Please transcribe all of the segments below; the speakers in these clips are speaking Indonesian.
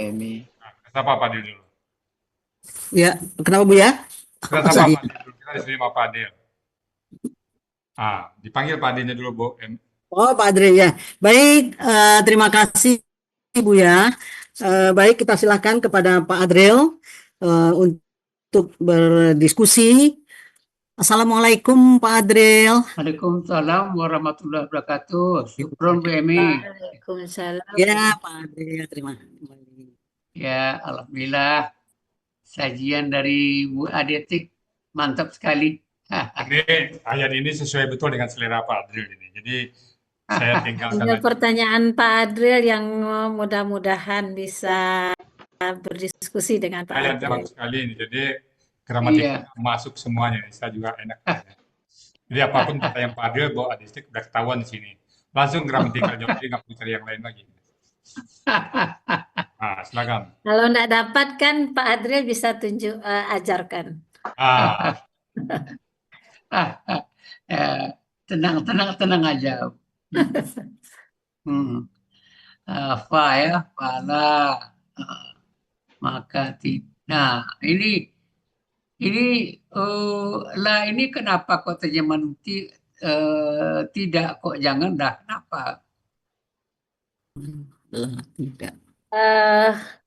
Emi. Nah, kita sapa Pak Adil dulu. Ya, kenapa Bu ya? Kita sapa Pak Adil dulu. Kita diterima Pak Adil. Dipanggil Pak Adilnya dulu, Bu. Oh, Pak Adri ya. Baik, terima kasih Bu ya. Baik, kita silakan kepada Pak Adril untuk berdiskusi. Assalamualaikum Pak Adril. Waalaikumsalam warahmatullahi wabarakatuh. Syukron Bu Emi. Waalaikumsalam. Ya, Pak Adril, terima kasih. Ya, alhamdulillah. Sajian dari Bu Adetik mantap sekali. Ini ayat ini sesuai betul dengan selera Pak Adil ini. Jadi saya tinggalkan Tinggal aja. pertanyaan Pak Adril yang mudah-mudahan bisa berdiskusi dengan Pak Ayatnya Adril. bagus sekali ini. Jadi gramatiknya Iya. masuk semuanya. Saya juga enak. Jadi apapun kata yang Pak Adil, Bu Adistik udah ketahuan di sini. Langsung gramatikal jawab, jadi nggak perlu cari yang lain lagi. Silakan. Kalau enggak dapat kan Pak Adril bisa ajarkan. Tenang aja. Fa ya, fala. Maka nah ini lah ini kenapa kok terjemahan tidak kok jangan dah kenapa? Tidak.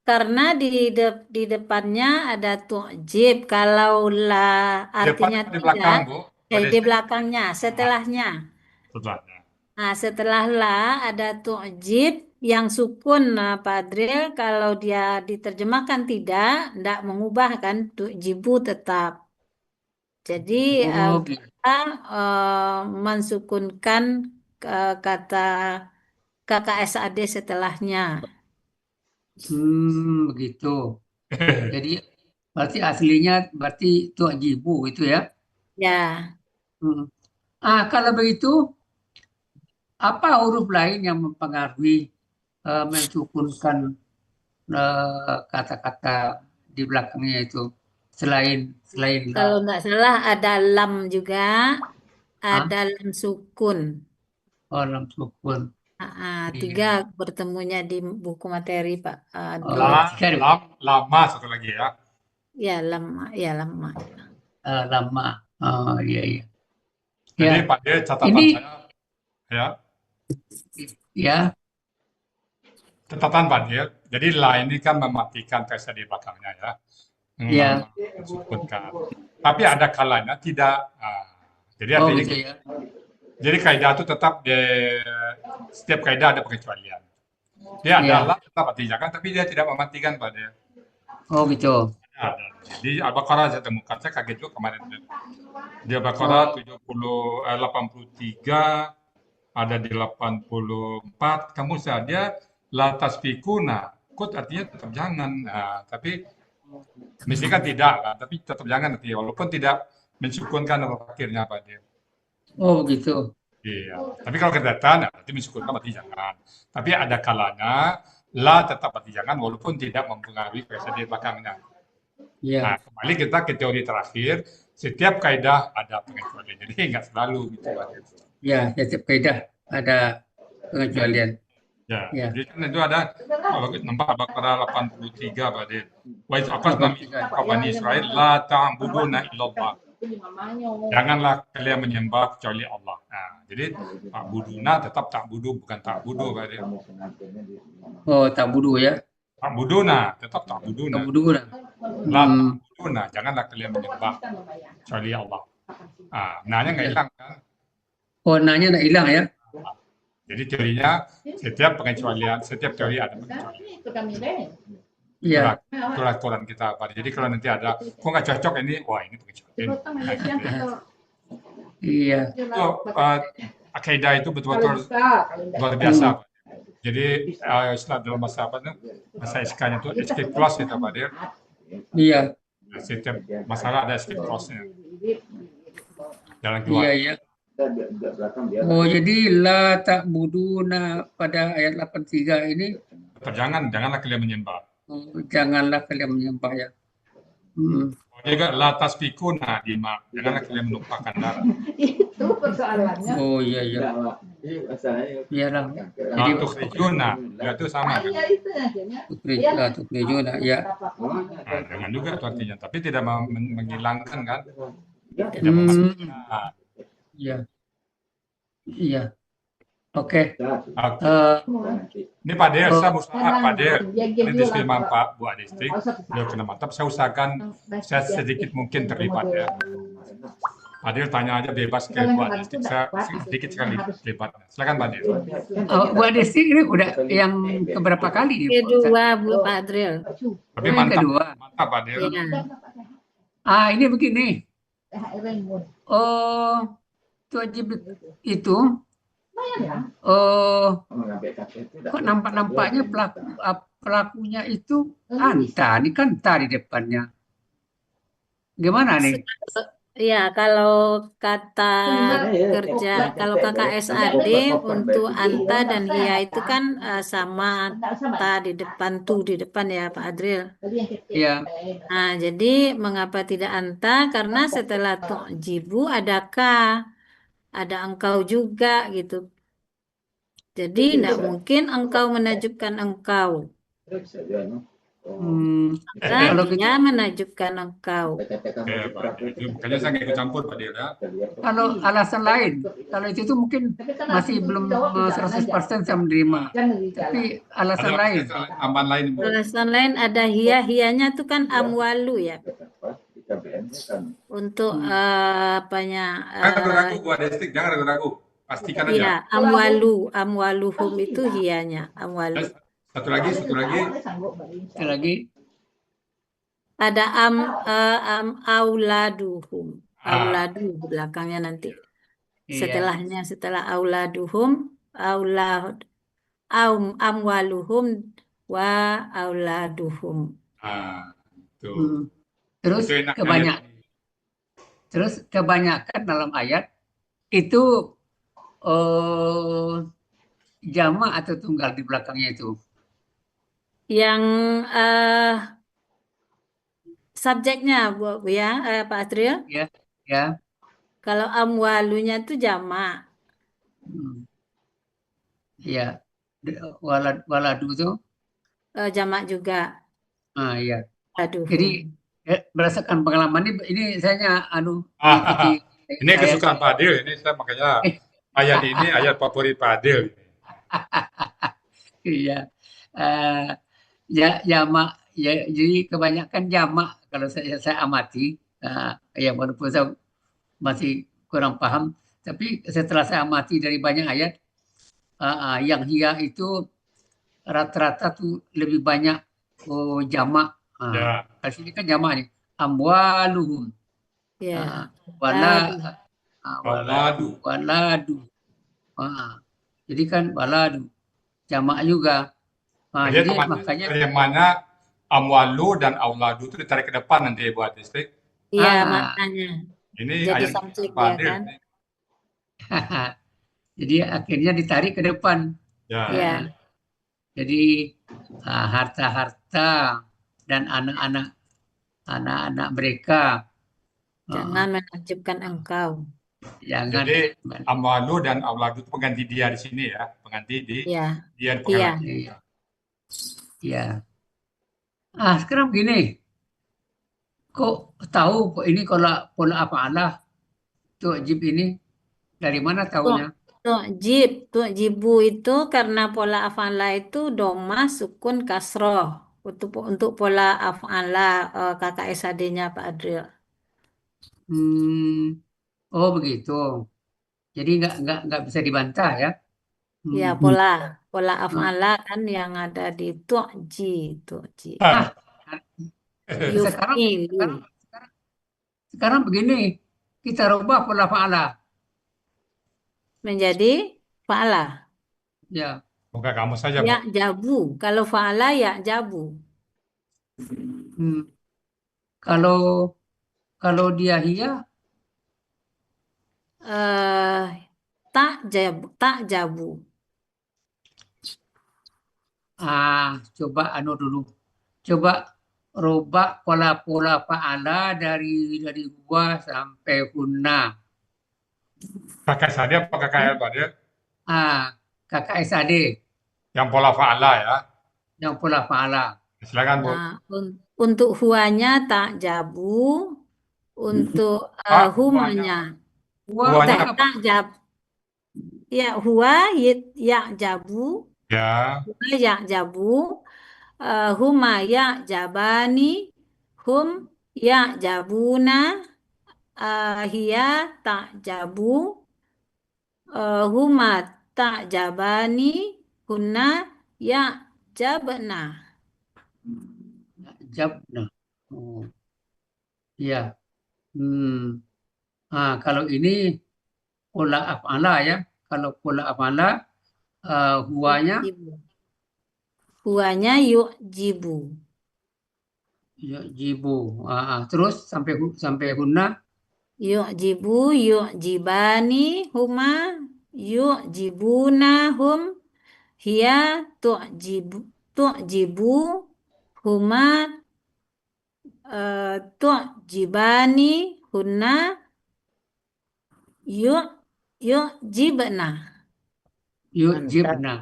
Karena di depannya ada tu'jib. Kalau la artinya Di belakang, Bu. di belakangnya, setelahnya. Setelahnya. Nah, setelah la ada tu'jib yang sukun, Pak Adril. Kalau dia diterjemahkan tidak mengubah kan, tu'jibu tetap. Jadi kita mensukunkan kata KKSAD setelahnya. Begitu. Jadi berarti aslinya tu'jibu itu ya? Ya. Kalau begitu apa huruf lain yang mempengaruhi mensukunkan kata-kata di belakangnya itu selain Kalau nggak salah ada lam juga, ada lam sukun. Oh, lam sukun. Tiga bertemunya di buku materi Pak. Lama satu lagi ya. Ya lama. Lama. Oh iya. Jadi Pak D, catatan Ini, saya ya. Ya. Catatan Pak D. Jadi la ini kan mematikan tesa di belakangnya ya. Iya. Mensukunkan. Tapi ada kalanya tidak. Jadi artinya gitu ya. Jadi kaidah itu tetap setiap kaidah ada pengecualian. Dia adalah tetap dijaga, tapi dia tidak mematikan Pak D. Oh gitu. Ada. Di Al-Baqarah saya temukan, saya kaget juga kemarin. Di Al-Baqarah 83, ada di 84, kamu saja la tasfikuna, kut artinya tetap jangan. Tapi mesti kan tidak, kan? Tapi tetap jangan artinya, walaupun tidak mensukunkan huruf akhirnya Pak D. Oh begitu. Iya. Tapi kalau kedatan, berarti mensukunkan berarti jangan. Tapi ada kalanya la tetap berarti jangan, walaupun tidak mempengaruhi kaidah di belakangnya. Iya. Nah, kembali kita ke teori terakhir, setiap kaidah ada pengecualian. Jadi nggak selalu gitu Pak. Ya, setiap kaidah ada pengecualian. Ya, Ya. jadi kan itu ada nampak Al-Baqarah 83 Pak Din. Wa iz aqadna mitsaqa bani Israil la ta'buduna illallah. Janganlah kalian menyembah kecuali Allah. Nah, jadi tak buduna tetap tak budu, bukan tak budu Pak Din. Oh, tak budu ya. Tak buduna, tetap tak buduna. Tak budu lah. La ta'buduna, janganlah kalian menyembah kecuali Allah. Nanya nggak hilang kan? Oh, nanya nggak hilang ya. Jadi teorinya setiap pengecualian, setiap teori ada pengecualian. Iya. Itulah Quran kita Pak. Jadi kalau nanti ada, kok nggak cocok ini, wah ini pengecualian. Iya. Itu akidah itu betul-betul luar biasa Pak. Jadi dalam masa apa tuh? Masa SK-nya itu escape clause itu Pak Dir. Iya. Setiap masalah ada escape clause-nya. Jalan keluar. Iya. Oh, jadi la ta'buduna pada ayat 83 ini Janganlah kalian menyembah. janganlah kalian menyembah ya. Juga la tasfikuna dima, janganlah kalian menumpahkan darah. itu persoalannya. Oh iya iya. Iyalah. Jadi Tukhrijuna, ya itu sama. Iya itu akhirnya. tukhrijuna ya. Nah, jangan juga itu artinya, tapi tidak menghilangkan kan? Tidak Hmm. mematikan. Iya. Iya. Oke. Oke. Eh, Ini Pak Der, saya Karena usaha Pak Der. dia Ini jualan, diterima Pak. Pak Buat Distrik, beliau kena mantap. Saya usahakan saya sedikit mungkin terlibat ya. Pak Der tanya aja bebas ke Buat Distrik, saya sedikit sekali terlibat. Silakan Pak Der. Bu Desti ini udah yang keberapa kali? Kedua Bu Pak Adriel. Tapi yang mantap, kedua. mantap Pak Der. Ya. Ini begini. Oh, Tua Jib itu kok nampaknya pelakunya itu Anta, ini kan Ta di depannya. Gimana nih? Ya, kalau kata kerja, kalau KKSAD untuk Anta dan Hia itu kan sama Ta di depan, Tu di depan ya Pak Adriel. Ya. Nah, jadi mengapa tidak Anta? Karena setelah Tu'jibu ada Ka, ada engkau juga gitu. Jadi tidak mungkin engkau menajubkan engkau. Karena Kalau dia menajubkan engkau. Makanya saya nggak ikut campur Pak Der ya. Kalau alasan lain, kalau itu tuh mungkin masih belum 100% saya menerima. Tapi alasan Ada lain. tambahan lain Bu. Alasan lain ada hianya tuh kan amwalu ya. Untuk apanya? Jangan ragu-ragu Buat Distrik, jangan ragu-ragu. Pastikan aja. Iya, amwaluhum itu hianya, amwalu. Satu lagi. Itu lagi. Ada auladuhum. Auladu belakangnya nanti. Iya. Setelah auladuhum, amwaluhum wa auladuhum. Tuh. Terus Itu enaknya kebanyakan. Terus kebanyakan dalam ayat itu jamak atau tunggal di belakangnya itu. Yang subjeknya Bu ya, Pak Adriel. Ya, ya. Kalau amwalunya itu jamak. Ya. Waladu itu. Jamak juga. Iya. Aduh. Jadi berdasarkan pengalaman ini saya Ini kesukaan Pak Adil, ini saya makanya ayat ini ayat favorit Pak Adil. Iya. Jamak ya, jadi kebanyakan jamak kalau saya amati, ya walaupun saya masih kurang paham, tapi setelah saya amati dari banyak ayat, yang hia itu rata-rata tuh lebih banyak jamak. Ya. Di sini kan jamak nih, amwaluhum. Ya. Waladu. Jadi kan waladu jamak juga. Jadi makanya yang mana amwalu dan auladu itu ditarik ke depan nanti Buat Distrik. Iya, makanya. Ini jadi ayat subjek Pak ya Adil. kan. Jadi akhirnya ditarik ke depan. Ya. Jadi harta-harta dan anak-anak mereka. Jangan menakjubkan engkau. Jangan. Jadi amwalu dan auladu itu pengganti dia di sini ya, pengganti di dia pengganti. Iya. Sekarang begini. Kok tahu kok ini kalau pola af'alah tu'jib ini dari mana tahunya? Tu'jibu itu karena pola af'alah itu domah sukun kasroh. Untuk pola af'alah KKSAD-nya Pak Adriel. Oh begitu. Jadi nggak bisa dibantah ya? Ya pola af'alah kan yang ada di tu'ji. Sekarang begini, kita rubah pola fa'ala menjadi fa'ala. Ya. Bukan kamu saja. Ya jabu. Kalau fa'ala ya jabu. Kalau dia hia tak jabu. Coba dulu. Coba rubah pola fa'ala dari gua sampai hunna. Kakak Sadi apa kakak Badil? Kakak SAD Yang pola fa'ala ya. yang pola fa'ala. Silakan Bu. Nah, untuk huanya tak jabu, untuk Huanya, humanya huanya Huanya apa? tak jab, ya huwa ya jabu, ya. huwa ya jabu, huma ya jabani, hum ya jabuna, hiya tak jabu, huma tak jabani, hunna ya jabna. Jabna. Oh, iya. Kalau ini pola af'ala ya. Kalau pola af'ala, huanya Yu'jibu. Huanya yu'jibu. jibu. Terus sampai hunna Yu'jibu, yu'jibani, huma, yu'jibuna, hum, hiya, tu'jibu, huma, tu'jibani, hunna, yu'jibna. jibna.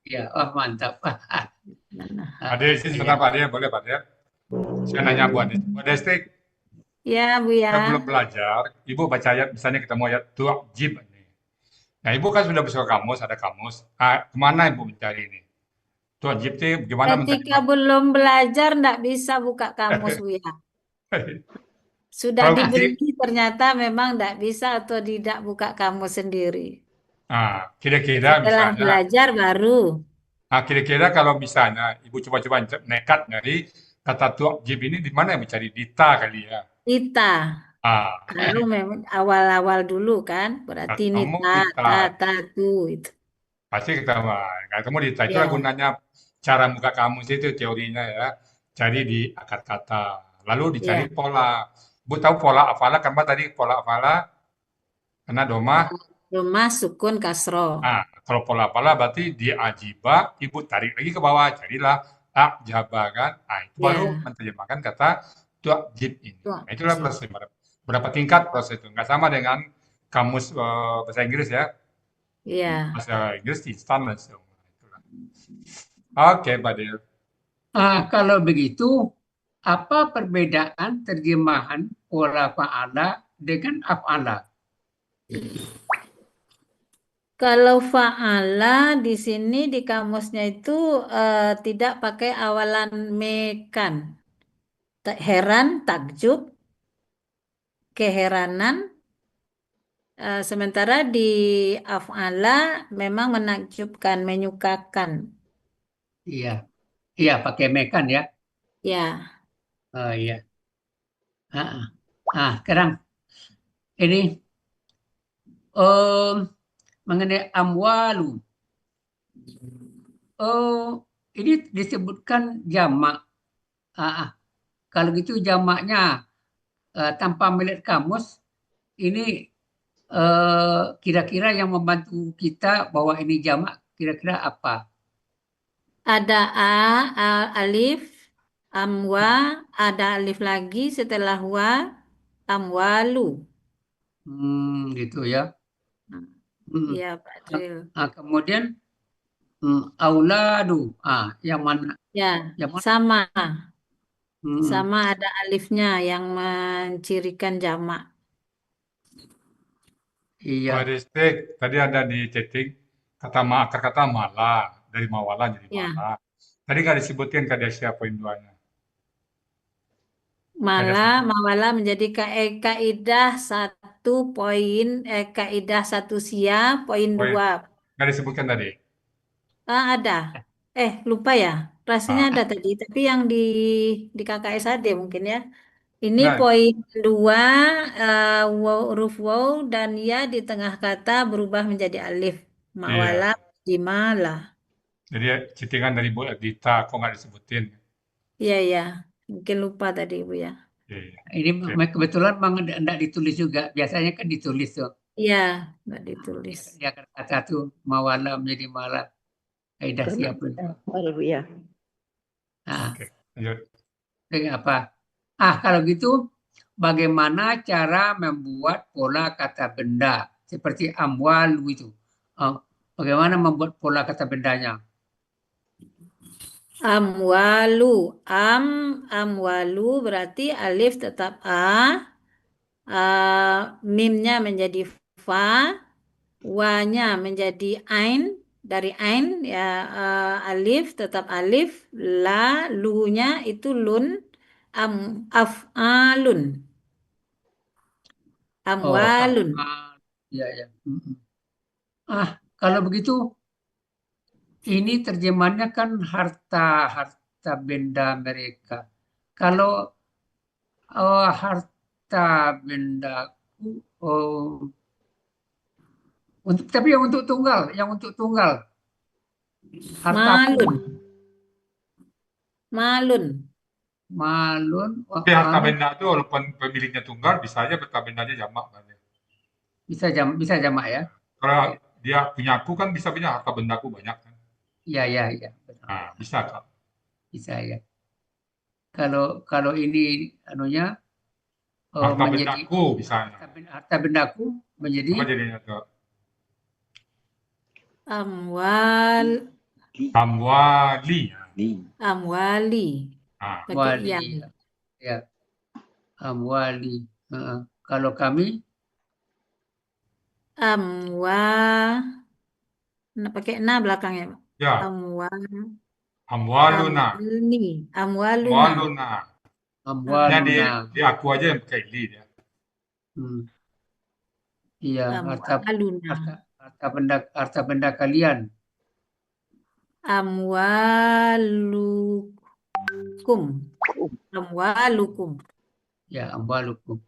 Ya, mantap. Adil, sini sebentar Pak Adil, boleh Pak Adil? Saya nanya Bu Adil. Bu Desti, Ya, Bu ya. saya belum belajar. Ibu baca ayat, misalnya ketemu ayat tu'jib. Nah, Ibu kan sudah besok kamus, ada kamus. Kemana Ibu mencari ini? Tu'jib itu gimana Ketika menerjemah? belum belajar, ndak bisa buka kamus, Bu ya. Sudah Kalau dibeli, ngaji, ternyata memang ndak bisa atau tidak buka kamus sendiri. kira-kira Setelah misalnya, belajar baru kira-kira kalau misalnya Ibu coba-coba nekat nyari kata tu'jib ini di mana Ibu cari? Dita kali ya. Nita. Ah, Kalau memang awal-awal dulu kan, berarti ketemu Nita, Dita. tu itu. Pasti ketemu. Ketemu Dita. Itulah Ya, gunanya cara buka kamus itu teorinya ya. Cari di akar kata. Lalu dicari ya. pola. Bu tahu pola afala kan Pak tadi pola afala karena doma. Rumah sukun kasro. Kalau pola afala berarti di ajiba ibu tarik lagi ke bawah. Carilah ajaba kan. Itu baru Ya, menerjemahkan kata tu'jib ini. tuh. Nah, itulah proses. Berapa tingkat proses itu. Nggak sama dengan kamus bahasa Inggris ya. Ya. Bahasa Inggris instan langsung. Itulah. Oke, Pak Del. Kalau begitu, apa perbedaan terjemahan pola fa'ala dengan af'ala? Kalau fa'ala di sini di kamusnya itu tidak pakai awalan mekan. Heran, takjub, keheranan. Sementara di af'ala memang menakjubkan, menyukakan. Iya, iya pakai mekan ya. Ya, Oh iya. Sekarang ini mengenai amwalu. Ini disebutkan jamak. Kalau gitu jamaknya tanpa melihat kamus, ini kira-kira yang membantu kita bahwa ini jamak kira-kira apa? ada alif, amwa, ada alif lagi setelah wa, amwalu. Gitu ya. Hmm. Ya, Pak Dril. Kemudian auladu. Yang mana? Ya, Yang mana? sama. Hmm, Sama ada alifnya yang mencirikan jamak. Iya, Pak Destek, tadi ada di chatting akar kata malah dari mawala jadi Ya, malah. Tadi nggak disebutin kaidah poin duanya. malah Kaidah mawala menjadi kaidah 1 poin, kaidah 1 sia poin poin 2. nggak disebutkan tadi. Ada. Lupa ya. Rasanya Ah, ada tadi, tapi yang di KKSAD mungkin ya. Ini nah, poin 2, huruf waw dan ya di tengah kata berubah menjadi alif. Mawala iya. di malah. Jadi chattingan dari Bu Dita kok nggak disebutin. Iya, iya. Mungkin lupa tadi Ibu ya. Iya. ini Oke. kebetulan memang enggak ditulis juga. Biasanya kan ditulis tuh. Iya, nggak ditulis. Di akar kata tuh mawala menjadi malah. Kaidah siapa? Haleluya. Oke. Lanjut. Dengan apa? Kalau gitu bagaimana cara membuat pola kata benda? seperti amwalu itu. Bagaimana membuat pola kata bendanya? Amwalu, amwalu berarti alif tetap a, mimnya menjadi fa, wanya menjadi ain, dari ain ya, alif tetap alif, la, lunya itu lun, af'alun, amwalun. Ya, ya. Kalau begitu, ini terjemahannya kan harta benda mereka. Kalau harta bendaku, tapi yang untuk tunggal, harta Malun, malun, malun, Tapi harta benda itu walaupun pemiliknya tunggal, bisa aja harta bendanya jamak. bisa jamak ya. Kalau dia punya aku kan bisa punya harta bendaku banyak kan. Ya. Betul. Nah, bisa Kak. Bisa ya. Kalau ini anunya Harta menjadi bendaku misalnya. harta bendaku menjadi Apa jadinya Kak? Amwali. amwali. Nah, Pakai wali. yang. Ya. Amwali. Kalau kami pakai na belakangnya, Pak. ya, Amwaluna. amwaluna. amwaluna. Di aku aja yang pakai li dia. Iya, Amwaluna. harta benda kalian. Amwalukum. Amwalukum. Ya, amwalukum.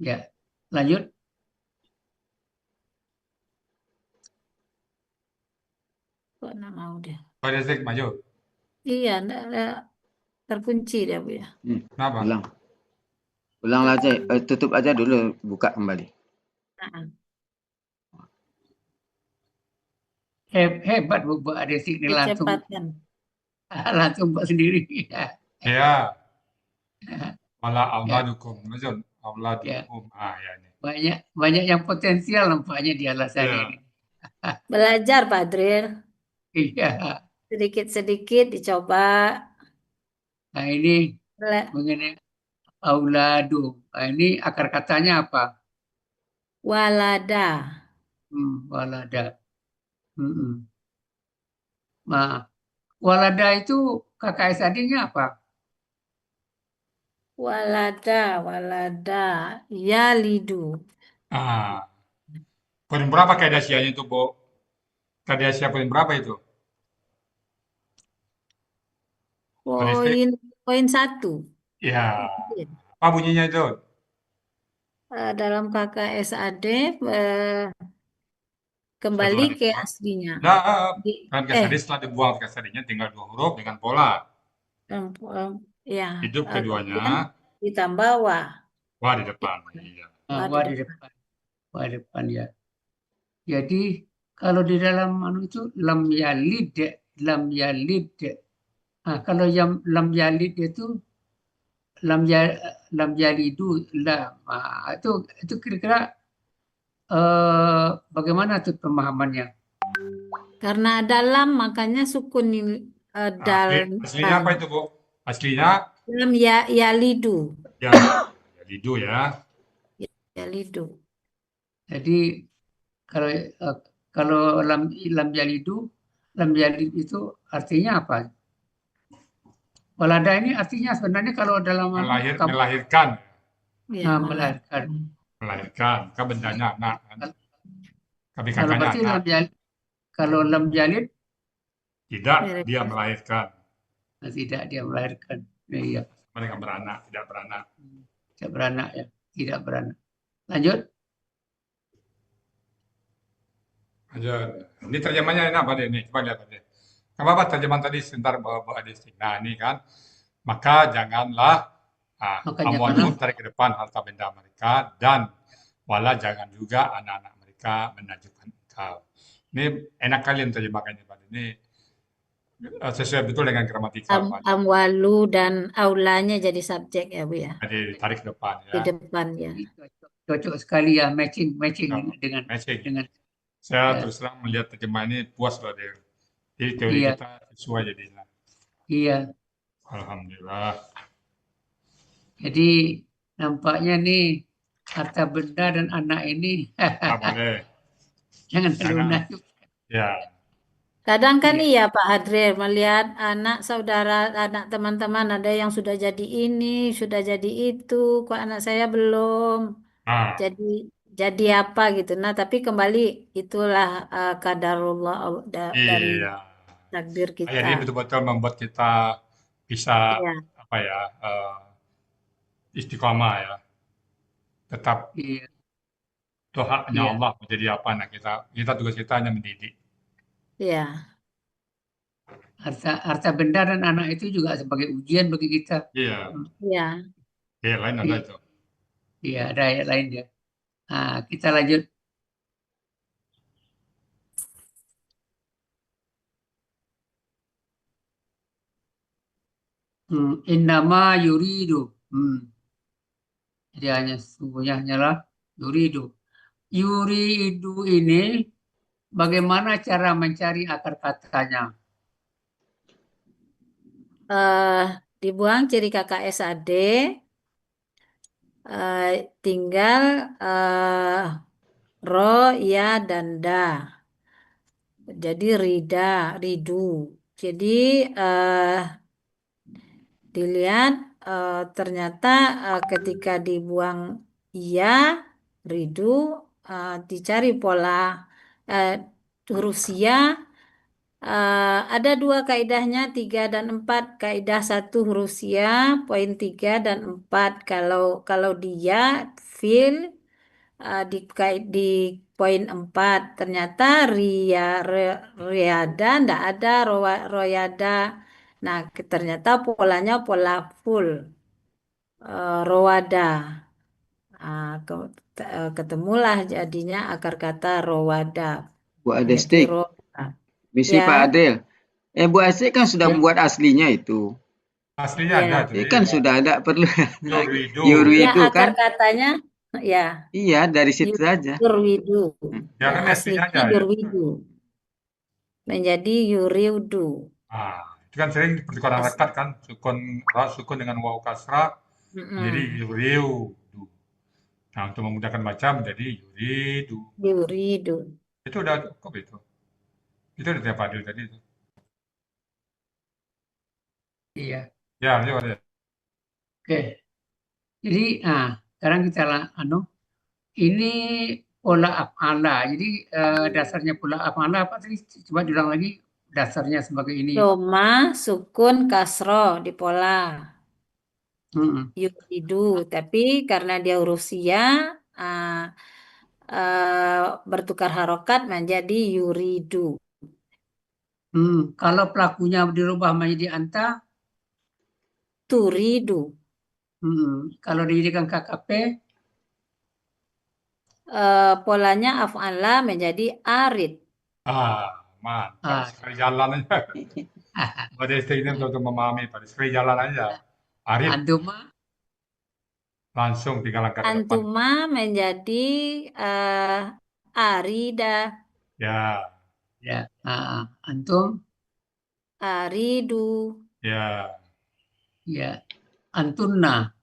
Ya, lanjut. Kok nggak mau dia? Pada Zek maju. Iya, terkunci dia, Bu ya. Kenapa? Ulang aja, tutup aja dulu, buka kembali. Hebat Bu Adesi ini langsung buat sendiri. Ya. Wala auladukum. Maksud auladukum. Ya ini. Banyak yang potensial nampaknya di alasan ini. Belajar Pak Adril. Iya. Sedikit-sedikit dicoba. Nah ini mengenai auladu. Ini akar katanya apa? Walada. Walada. Nah, walada itu kakak SAD-nya apa? Walada. Yalidu. Poin berapa keadasianya itu, Bu? Keadasia poin berapa itu? Poin 1. Ya. Apa bunyinya itu? Dalam KKSAD kembali ke aslinya. Kan KSAD setelah dibuang KSAD-nya tinggal 2 huruf dengan pola. Ya. Hidup keduanya. Ditambah wa. Wa di depan. Iya. Wa di depan ya. Jadi kalau di dalam itu lam yalid. Nah, kalau yang lam yalid itu lam yalidu lam. Itu kira-kira bagaimana tuh pemahamannya? Karena ada lam makanya sukun aslinya apa itu, Bu? Aslinya lam yalidu. Yalidu ya. Yalidu. Jadi kalau lam yalidu, lam yalid itu artinya apa? Walada ini artinya sebenarnya kalau dalam melahirkan. Ya, melahirkan. Kan bendanya anak kan. Tapi kalau berarti anak. Kalau lam yalid tidak dia melahirkan. Tidak dia melahirkan. Iya. Mereka beranak, tidak beranak. Tidak beranak ya, tidak beranak. Lanjut. Ini terjemahnya enak Pak ini, coba lihat Pak. Apa terjemahan tadi sebentar Bapak Adesi. Nah ini kan, maka janganlah amwalhum tarik ke depan harta benda mereka dan wala jangan juga anak-anak mereka menajukkan engkau. Ini enak kali terjemahkannya Pak. Ini sesuai betul dengan gramatika Pak. Amwalu dan aulanya jadi subjek ya Bu ya. Jadi tarik ke depan ya. Di depan ya. cocok sekali ya, matching Ya, dengan matching. dengan Saya ya, terus terang melihat terjemahan ini puas loh, Del. Jadi teori iya kita sesuai jadinya. iya. Alhamdulillah. Jadi nampaknya nih harta benda dan anak ini Nggak boleh. jangan terlunai. Jangan. Ya. Kadang kan Iya. iya Pak Hadril melihat anak saudara, anak teman-teman ada yang sudah jadi ini, sudah jadi itu, kok anak saya belum. Nah, Jadi jadi apa gitu. Nah, tapi kembali itulah qadarullah dari iya. takdir Ayat kita. ini betul-betul membuat kita bisa Iya, apa ya istiqomah ya. Tetap Iya, itu haknya iya, Allah menjadi apa anak kita. Kita tugas kita hanya mendidik. iya, harta benda dan anak itu juga sebagai ujian bagi kita. Iya. iya. Iya, lain ada Iya, itu. iya, ada ayat lain ya. Nah, kita lanjut. Innama yuridu. Jadi hanya sesungguhnya hanyalah yuridu. Yuridu ini bagaimana cara mencari akar katanya? eh Dibuang ciri KKSAD, tinggal ro, ya, dan da. Jadi rida, ridu. Jadi eh dilihat ternyata ketika dibuang iya, ridu, dicari pola eh, huruf sia. Ada dua kaidahnya, 3 dan 4. Kaidah 1 huruf sia, poin 3 dan 4. Kalau dia fil di poin 4 ternyata riada ndak ada, royada. Nah, ternyata polanya pola full, rowada. Ketemulah jadinya akar kata rowada Bu menjadi Adestik, roda. misi Ya, Pak Adel. Bu Adestik kan sudah Ya, membuat aslinya itu. Aslinya ada ya, tuh. Kan Iya. sudah ada perlu lagi. Yuridu. ya Yuridu akar kan? katanya ya Iya, dari situ saja. Yurwidu. Hmm. Ya Ya kan aslinya aslinya aja ya. Yurwidu menjadi Yuriudu. Ah, itu kan sering pertukaran As- rekat kan, sukun sukun dengan waw kasrah menjadi Mm-mm. yuridu. Nah, untuk memudahkan baca menjadi yuridu. Yuridu. Itu udah cukup itu. Itu udah tiap adil tadi itu. iya. Ya, yuk ada. Oke. Jadi, sekarang kita ini pola af'ala. Jadi dasarnya pola af'ala apa tadi? Coba diulang lagi dasarnya sebagai ini. Doma, sukun, kasro di pola Mm-mm. Yuridu. Tapi karena dia huruf sia, ah, bertukar harokat menjadi Yuridu. Kalau pelakunya dirubah menjadi anta, Turidu. kalau dijadikan KKP, Polanya af'ala menjadi arid. Mantap. Sekali jalan aja. Pada istri ini untuk memahami pada sekali jalan aja. Arif antuma, langsung 3 langkah ke depan. Antuma menjadi arida. Ya, ya, antum, Aridu. ya. ya, antunna.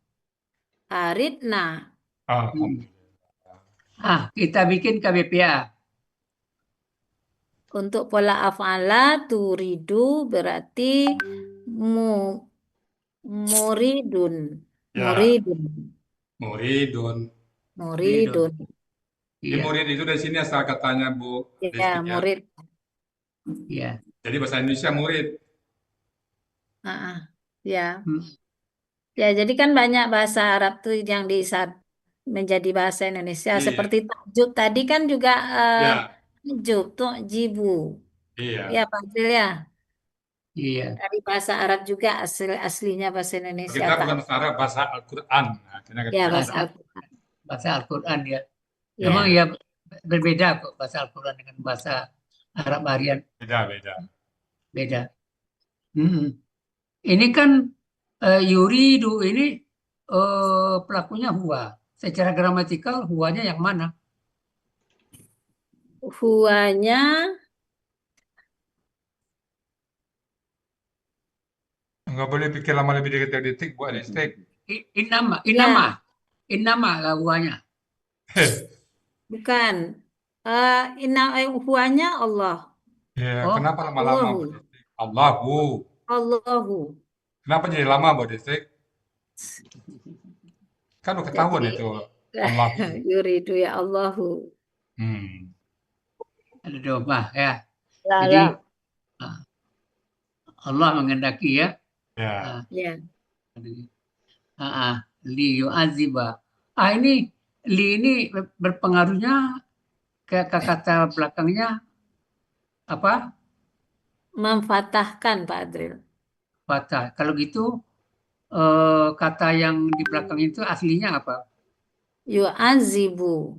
Aridna. Alhamdulillah. Kita bikin KBPA. Untuk pola af'ala turidu berarti muridun. Ya, Muridun. muridun. Muridun. Ini Iya, murid itu dari sini asal katanya Bu Ya, Desti ya. murid. iya. Jadi bahasa Indonesia murid. Ya. Hmm. Ya, jadi kan banyak bahasa Arab tuh yang menjadi bahasa Indonesia. Iya. Seperti takjub tadi kan juga Ya, takjub tuh jibu. iya. Ya, Pak Fadil ya. Iya, Dari bahasa Arab juga aslinya bahasa Indonesia. Kita bukan bahasa Arab, bahasa Al-Quran. Nah, kita Ya, beda. bahasa Al-Quran. bahasa Al-Quran ya. Ya. Memang ya berbeda kok bahasa Al-Quran dengan bahasa Arab harian. Beda. Beda. Ini kan yuridu ini pelakunya huwa. secara gramatikal huwanya yang mana? Huwanya Nggak boleh pikir lama lebih dari 3 detik buat listrik. Innama, ya, innama, innama lah huwanya. bukan. Huwanya Allah. Ya, Oh, kenapa lama-lama Allahu. buat listrik? Allahu. Allahu. Kenapa jadi lama buat listrik? Kan udah ketahuan Jadi itu. Allahu. yuridu ya Allahu. ada domah ya. La Jadi la. ah, Allah mengendaki ya. Ya. Ah, Ya. Li yu'aziba. Ini li ini berpengaruhnya ke kata belakangnya apa? Memfatahkan Pak Adril. Patah. Kalau gitu kata yang di belakang itu aslinya apa? Yu'azibu.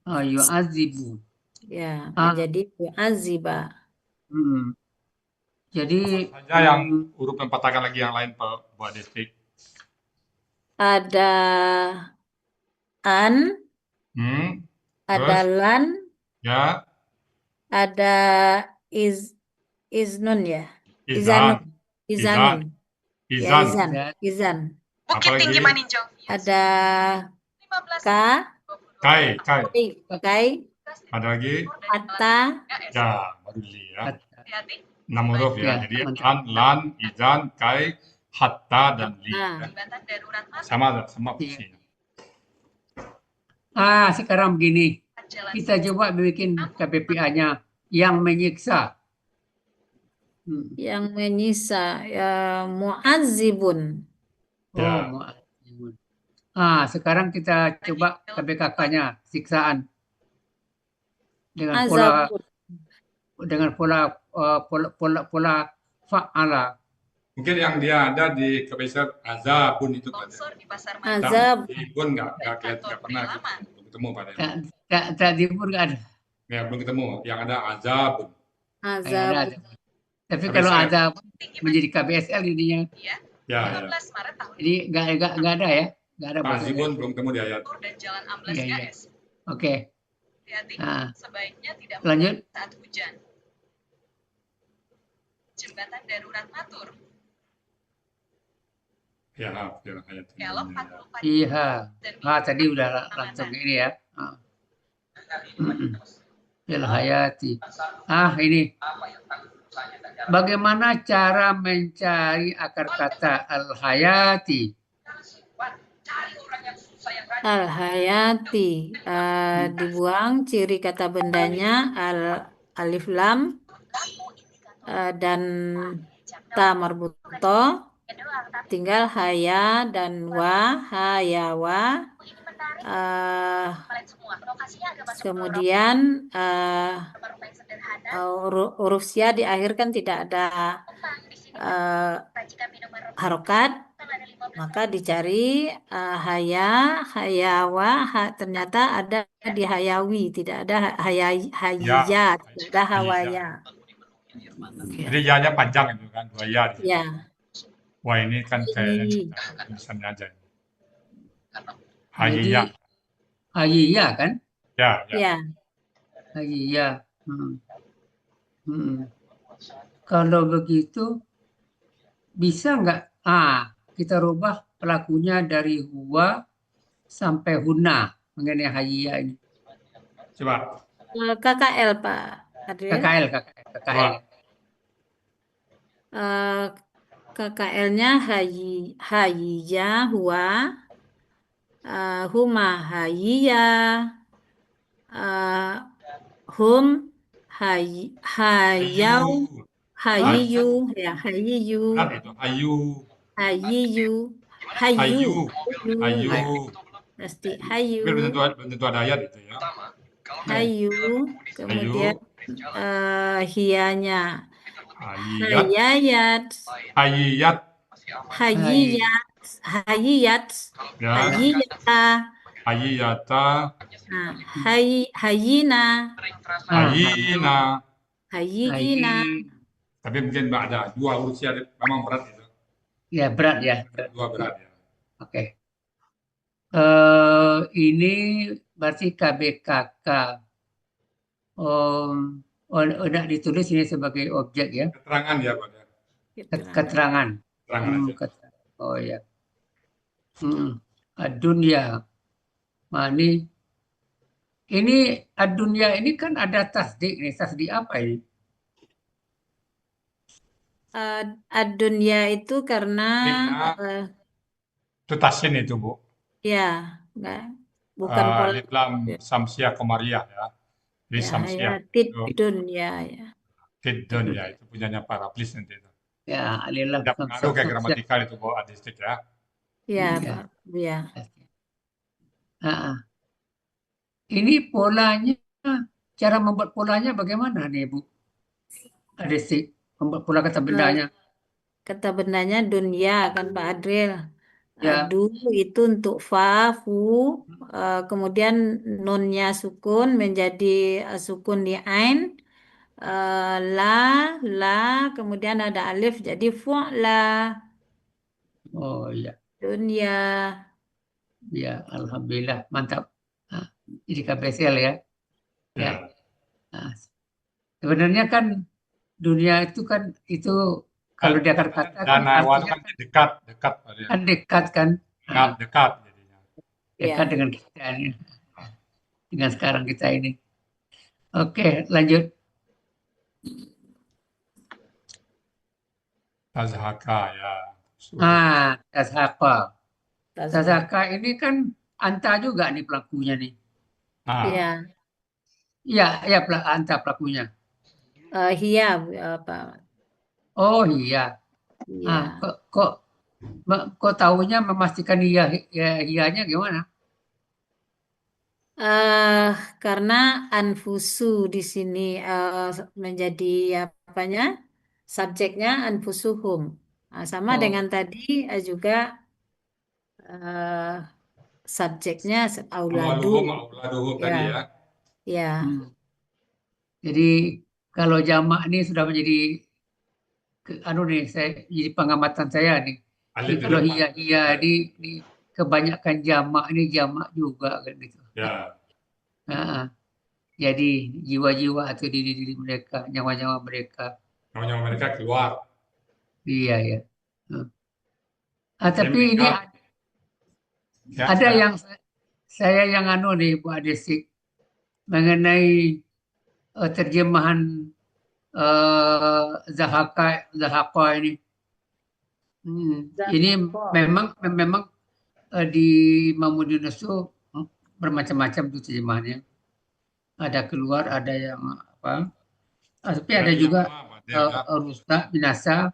Yu'azibu. Ya, Ah, menjadi yu'aziba. hmm. Jadi Saja yang huruf yang patahkan lagi yang lain Pak buat listrik. Ada an, ada Terus lan, ya ada iznun ya. izan, Izanun. Ya, izan. izan. Apa lagi? Ada ka, Kai. kai, Ada lagi? hatta, Ya, baru li ya. Ya, 6 huruf ya. ya, Jadi mantap. an, lan, izan, kai, hatta dan li. Ah. Ya. Sama fungsinya. Sekarang begini. Kita coba bikin KPPA-nya yang menyiksa. yang menyisa ya mu'azzibun. Ya. Mu'azzibun. Sekarang kita coba KPKK-nya, siksaan. Dengan Azabun. pola fa'ala. Mungkin yang dia ada di kebiasaan azabun itu Pak. Azab. Ibun nggak pernah belum ketemu Pak. Tadi pun nggak ada. Ya, belum ketemu. Yang ada azabun. Azab. Ada. Tapi kalau ada menjadi KBSL jadinya. Ya. Jadi nggak ada ya. Nggak ada. Azibun belum ketemu di ayat. Iya. Oke. Lanjut. Saat hujan. Jembatan darurat Matur. Ya, ayat. Dialog 44. Iya. Tadi udah langsung ini ya. Fil hayati. Ini. Bagaimana cara mencari akar kata al-hayati? Al-hayati. Dibuang ciri kata bendanya alif lam dan ta marbuto. Tinggal haya dan wa, hayawa. Kemudian huruf sia di akhir kan tidak ada harokat, maka dicari haya, hayawa, ternyata ada di hayawi, tidak ada hayiyat, tidak ada hawaya. Jadi ya panjang itu kan, 2 ya. Ya. Wah, ini kan kayaknya tulisannya aja. Hayya. Hayya kan? Ya. Hayya. Kalau begitu bisa nggak? Kita rubah pelakunya dari huwa sampai huna mengenai hayya ini. Coba. KKL Pak Adril. KKL. KKL-nya hayya huwa, huma hayya, hum hayau, hayiyu, ya hayiyu, hayiyu, pasti hayu, Belum tentu ada ayat itu ya. hayu, kemudian hiyanya Hayiyat. hayiyat, Ya. hayiyata, Hayiyata. hayina, Hayina. Tapi mungkin ada 2 huruf sih memang berat itu. Ya berat ya. 2 berat ya. Oke. Ini berarti KBKK. Tidak ditulis ini sebagai objek ya, Keterangan ya Pak Dir. keterangan. Keterangan aja. Oh ya. Ad-dunya. Ini ad-dunya ini kan ada tasdik nih. Tasdik apa ini? Ad-dunya itu karena Itu tasin itu Bu. ya bukan pola Alif lam samsiah komariah ya. Jadi ya samsiah itu dunya ya. Fiddun ya, itu punyanya Paraplis nanti itu. Ya, alilah. Tidak pengaruh kayak gramatikal itu Bu adistik ya. Ya, Iya. Pak. Ya. Ini polanya, cara membuat polanya bagaimana nih Bu? Adistik, membuat pola kata bendanya. Kata bendanya dunia kan Pak Adril. Ya. Du itu untuk fa, fu, kemudian nunnya sukun menjadi sukun di ain, la, kemudian ada alif jadi fu'la, Oh iya, dunia. ya alhamdulillah mantap. Jadi KPSL ya. Ya. Nah, sebenarnya kan dunia itu kan itu kalau dia kata kan Danawan artinya kan dekat Pak Dir. kan dekat kan. Dekat jadinya. Dekat Ya. dengan kita ini. Dengan sekarang kita ini. Oke, lanjut. Tazhaka ya. Tazhaka. Tazhaka ini kan anta juga nih pelakunya nih. Iya. Iya, anta pelakunya. Hia Pak. Oh iya. Iya. Kok tahunya memastikan hiyanya gimana? Karena anfusu di sini menjadi apanya? Subjeknya anfusuhum. Nah, sama dengan tadi juga subjeknya auladu. Auladuhum tadi ya. Ya. Jadi kalau jamak ini sudah menjadi jadi pengamatan saya nih. Jadi kalau hiya di kebanyakan jamak ini jamak juga kan gitu. Ya. Jadi jiwa-jiwa atau diri mereka, nyawa-nyawa mereka. Nyawa-nyawa mereka keluar. Iya ya. Tapi ini ada yang saya yang nih Bu Adesik mengenai terjemahan Zahaka ini. Ini memang di Mahmud Yunus itu bermacam-macam tuh terjemahannya. Ada keluar, ada yang apa? Tapi ada juga rusak, binasa.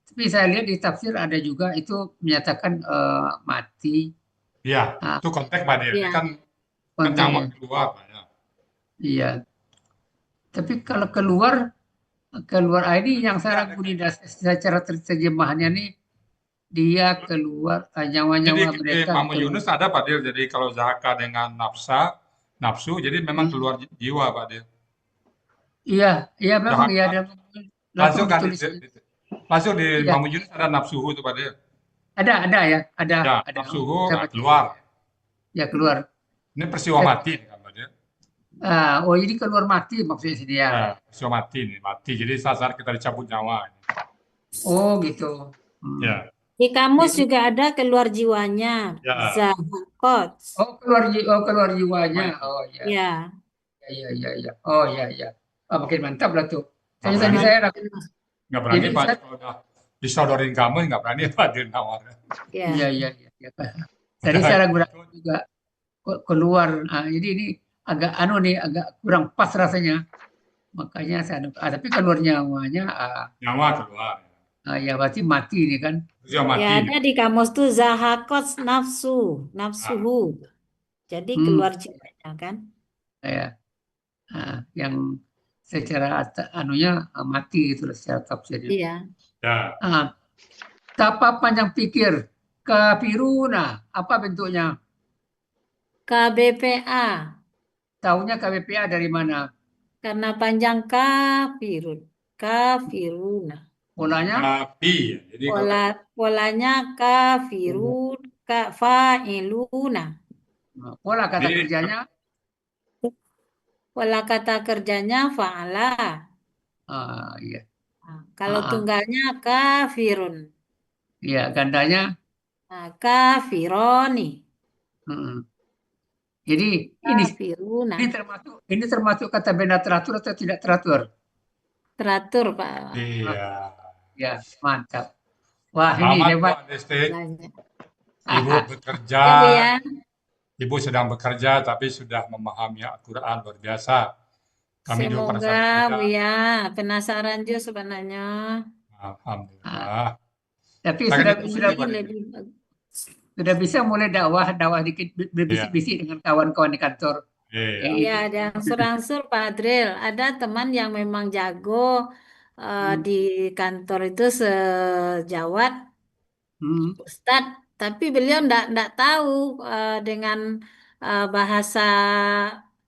Tapi saya lihat di tafsir ada juga itu menyatakan mati. Iya, itu konteks Pak Dir. Kan nyawa keluar Pak ya. Iya. Tapi kalau keluar ini yang saya ragu nih secara terjemahannya nih dia keluar nyawa-nyawa mereka. Jadi Mahmud Yunus ada Pak Dir. Jadi kalau zaka dengan nafsu, jadi memang keluar jiwa Pak Dir. Iya memang iya ada. Langsung di Mahmud Yunus ada nafsuhu itu Pak Dir. Ada ya, ada. Ya, nafsuhu keluar. Ya keluar. Ini peristiwa mati kan Pak Dir. Jadi keluar mati maksudnya sini ya. Peristiwa mati. Jadi saat kita dicabut nyawa. Oh gitu. Ya. Di kamus juga ada keluar jiwanya. Zahakot. Keluar jiwanya. Oh ya. Ya. Oh ya. Makin mantap lah tuh. Tadi saya nggak berani Pak kalau udah disodorin kamu nggak berani Pak Dir nawar. Iya. Tadi saya ragu juga keluar. Jadi ini agak agak kurang pas rasanya. Makanya saya tapi keluar nyawanya. Nyawa keluar. Ya berarti mati ini kan. Ya ada di kamus tuh zahakot nafsuhu. Jadi keluar jiwanya kan. Ya. Yang secara mati itu secara tafsirnya. Iya. Tapa panjang pikir kafiruna apa bentuknya? KBPA. Tahunya KBPA dari mana? Karena panjang kafiruna. Polanya? Polanya kafirun fa'iluna. Pola kata Jadi, kerjanya, Pola kata kerjanya fa'ala. iya. Kalau Ah, ah. tunggalnya kafirun. Iya, gandanya. Kafironi. Mm. Jadi ini Kafiruna. ini termasuk kata benda teratur atau tidak teratur? Teratur, Pak. iya. Ya, mantap. Wah, ini Selamat Bu hebat. Adestik. Banyak. Ibu bekerja, Ya, Bu ya. Ibu sedang bekerja tapi sudah memahami Al-Quran luar biasa. Kami dulu pada saat Semoga, Bu bekerja, ya. Penasaran juga sebenarnya. alhamdulillah. Tapi Saya sudah kan sudah Bu Adestik. Lebih bagus. sudah bisa mulai dakwah dikit Iya, berbisik-bisik dengan kawan-kawan di kantor. iya. Iya, ada angsur-angsur Pak Adril. Ada teman yang memang jago di kantor itu sejawat Hmm. Ustadz, tapi beliau ndak tahu dengan bahasa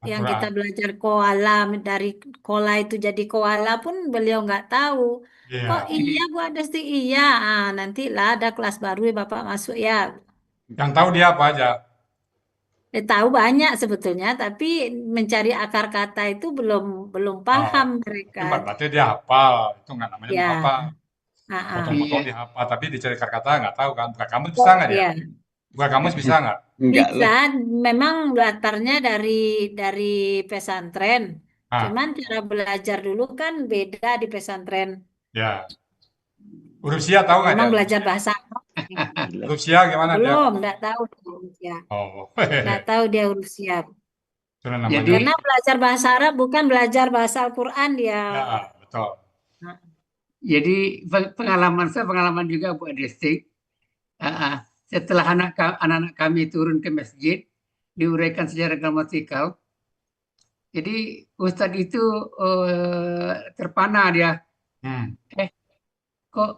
yang kita Al-Quran. belajar koala dari koala itu jadi koala pun beliau nggak tahu. Kok Iya. iya Bu Adesti iya, nantilah ada kelas baru ya Bapak masuk ya. Yang tahu dia apa aja? Tahu banyak sebetulnya, tapi mencari akar kata itu belum paham mereka. Itu berarti dia hafal. Itu nggak namanya Ya, menghafal. Potong-potong Iya. dihafal, tapi dicari kata nggak tahu kan. Buka kamus bisa nggak dia? ya. Buka kamus bisa nggak? Enggak Bisa, lah. memang latarnya dari pesantren. Ah, Cuman cara belajar dulu kan beda di pesantren. ya. Huruf Sia tahu nggak dia? Memang belajar bahasa Arab. Gila. Huruf Sia gimana dia? Belum, enggak tahu dia huruf siap. Oh, Enggak tahu dia huruf siap. itu namanya. Jadi Karena belajar bahasa Arab bukan belajar bahasa Al-Quran dia. Ya, betul. Nah, jadi pengalaman juga Bu Adestik. Setelah anak-anak kami turun ke masjid, diuraikan secara gramatikal. Jadi Ustadz itu terpana dia. Hmm. Kok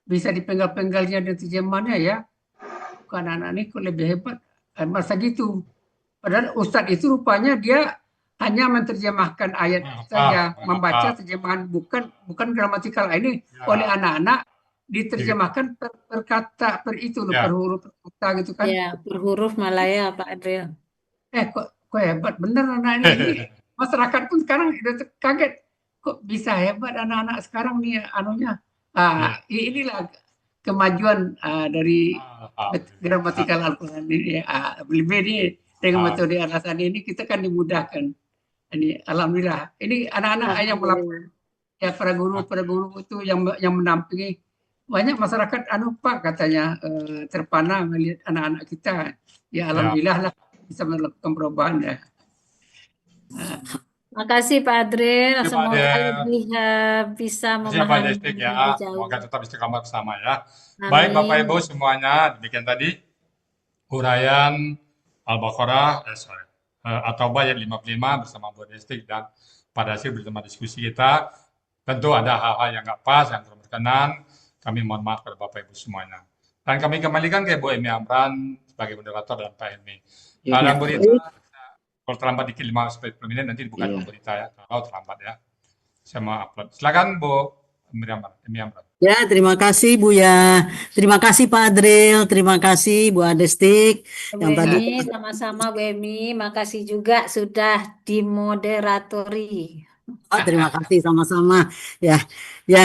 bisa dipenggal-penggalnya dan terjemahannya ya? Kok anak-anak ini kok lebih hebat? Masa gitu. Padahal Ustadz itu rupanya dia hanya menerjemahkan ayat saja, membaca terjemahan bukan gramatikal. Ini Ya. oleh anak-anak diterjemahkan per kata, per itu loh, Ya. per huruf, per kata gitu kan. ya, berhuruf malah ya Pak Adril. Kok hebat bener anak ini. Masyarakat pun sekarang udah kaget. Kok bisa hebat anak-anak sekarang nih anunya. Inilah kemajuan dari gramatikal Al-Quran ini. Lebih nih dengan metode alasan ini kita kan dimudahkan. Ini alhamdulillah. Ini anak-anak yang melakukan ya para guru itu yang mendampingi banyak masyarakat Pak katanya terpana melihat anak-anak kita. Ya alhamdulillah lah bisa melakukan perubahan ya. Makasih Pak Adril, Terima semoga kasih. lebih bisa Terima kasih Pak memahami Destik lebih ya. jauh. Semoga tetap istiqamah bersama ya. Amin. Baik Bapak Ibu semuanya, demikian tadi uraian Al-Baqarah, At-Taubah ayat 55 bersama Bu Destik dan Pak Dasir bersama diskusi kita. Tentu ada hal-hal yang nggak pas, yang kurang berkenan. Kami mohon maaf kepada Bapak Ibu semuanya. Dan kami kembalikan ke Bu Emi Amran sebagai moderator dan Pak Emi. Dalam berita, kalau terlambat dikit 5-10 menit nanti dibuka dulu berita ya. Kalau terlambat ya. Saya mau upload. Silakan Bu Emi Amran. Ya, terima kasih Bu ya. Terima kasih Pak Adril, terima kasih Bu Adestik. Bu Yang tadi Emi, sama-sama Bu Emi, makasih juga sudah dimoderatori. terima kasih sama-sama. Ya, ya.